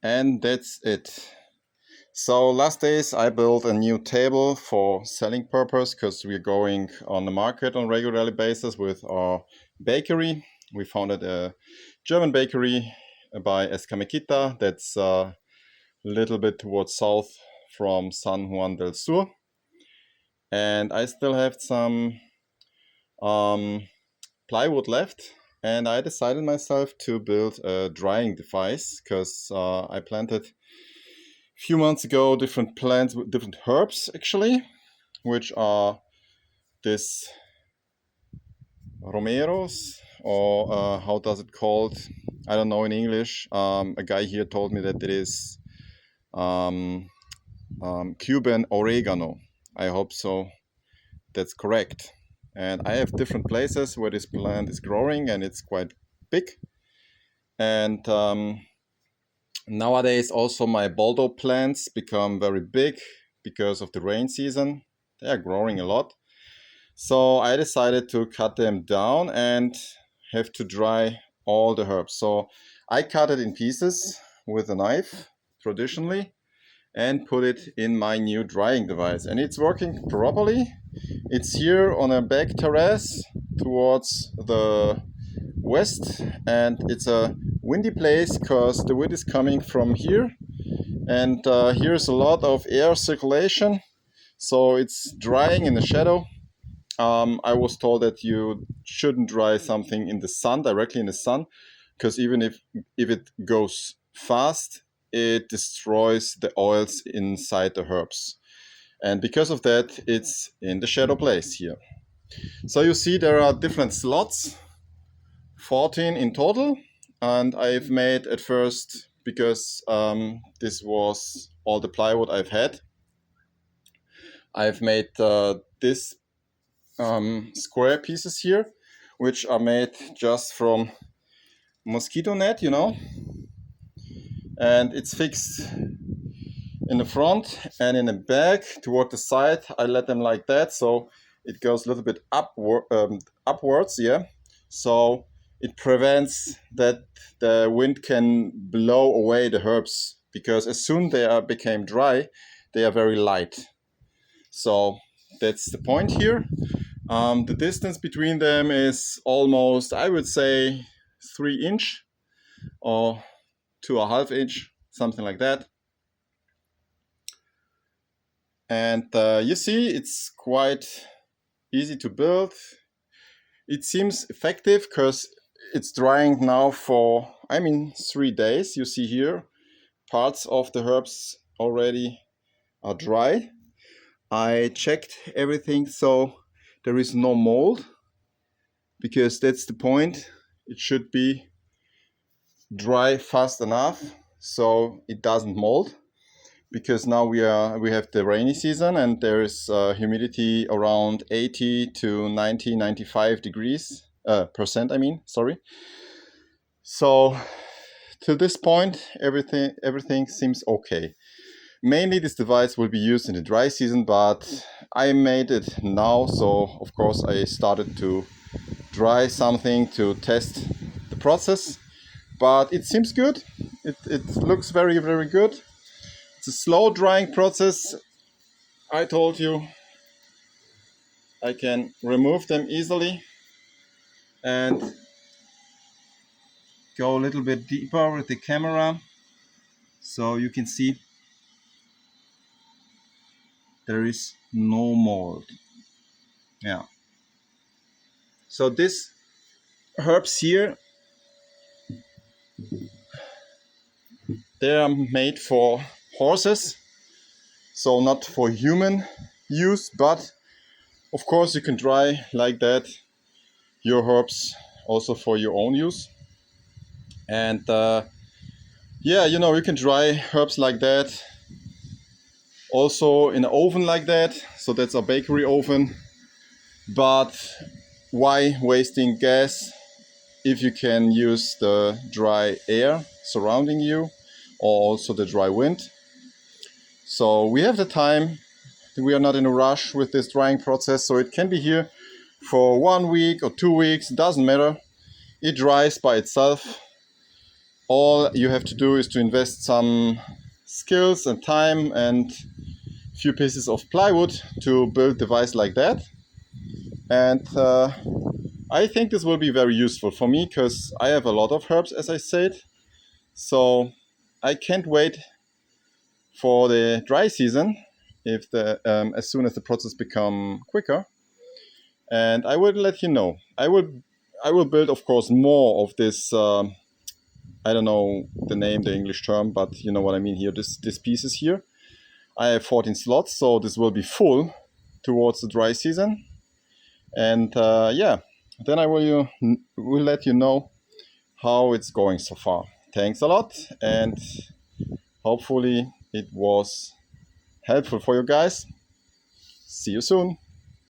And that's it. So last days I built a new table for selling purpose because we're going on the market on regular basis with our bakery. We founded a German bakery by Escamekita that's a little bit towards south from San Juan del Sur. And I still have some plywood left, and I decided myself to build a drying device because I planted a few months ago different plants with different herbs actually, which are this romeros, or how does it called? I don't know in English. A guy here told me that it is um, Cuban oregano. I hope so. That's correct. And I have different places where this plant is growing, and it's quite big. And nowadays also my Baldo plants become very big because of the rain season. They are growing a lot. So I decided to cut them down and have to dry all the herbs. So I cut it in pieces with a knife traditionally and put it in my new drying device. And it's working properly. It's here on a back terrace towards the west, and it's a windy place because the wind is coming from here, and here's a lot of air circulation, so it's drying in the shadow. I was told that you shouldn't dry something in the sun, directly in the sun, because even if it goes fast, it destroys the oils inside the herbs. And because of that, it's in the shadow place here. So you see there are different slots, 14 in total. And I've made at first, because this was all the plywood I've had, I've made this square pieces here, which are made just from mosquito net, and it's fixed in the front and in the back. Toward the side I let them like that, so it goes a little bit upwards, so it prevents that the wind can blow away the herbs, because as soon they became dry, they are very light. So that's the point here. The distance between them is almost, I would say, 3 inch or 2.5 inch, something like that. And you see, it's quite easy to build. It seems effective because it's drying now for, 3 days. You see here, parts of the herbs already are dry. I checked everything, so there is no mold, because that's the point. It should be dry fast enough so it doesn't mold, because now we have the rainy season and there is humidity around 80 to 90, 95 degrees percent. So to this point, everything seems okay. Mainly this device will be used in the dry season, but I made it now, so of course I started to dry something to test the process. But it seems good. It looks very, very good. It's a slow drying process. I told you I can remove them easily and go a little bit deeper with the camera, so you can see there is no mold. Yeah. So these herbs here, they are made for horses, so not for human use, but of course you can dry like that your herbs also for your own use. And you can dry herbs like that also in an oven like that. So that's a bakery oven. But why wasting gas if you can use the dry air surrounding you, or also the dry wind? So we have the time. We are not in a rush with this drying process, so it can be here for 1 week or 2 weeks, doesn't matter. It dries by itself. All you have to do is to invest some skills and time and few pieces of plywood to build a device like that. And I think this will be very useful for me because I have a lot of herbs, as I said. So I can't wait for the dry season if the as soon as the process become quicker. And I will let you know. I will build, of course, more of this. I don't know the name, the English term, but you know what I mean here. This pieces here. I have 14 slots, so this will be full towards the dry season. And yeah, then I will let you know how it's going so far. Thanks a lot, and hopefully it was helpful for you guys. See you soon.